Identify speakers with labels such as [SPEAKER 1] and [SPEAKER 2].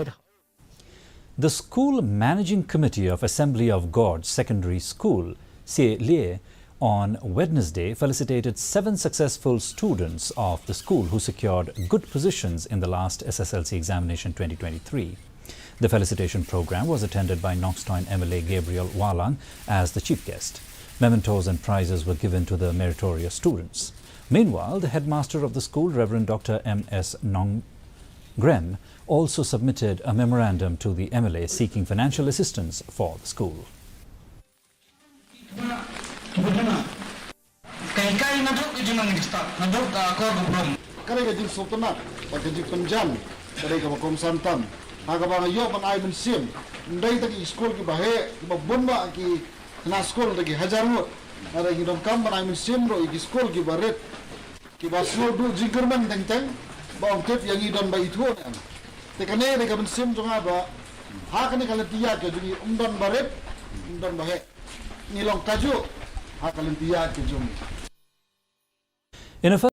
[SPEAKER 1] get.
[SPEAKER 2] The School Managing Committee of Assembly of God Secondary School, CLE, on Wednesday felicitated 7 successful students of the school who secured good positions in the last SSLC examination 2023. The felicitation program was attended by Nongstoin MLA Gabriel Walang as the chief guest. Mementos and prizes were given to the meritorious students. Meanwhile, the headmaster of the school, Reverend Dr. M.S. Nongstoin, also submitted a memorandum to the MLA seeking financial assistance for the school. In a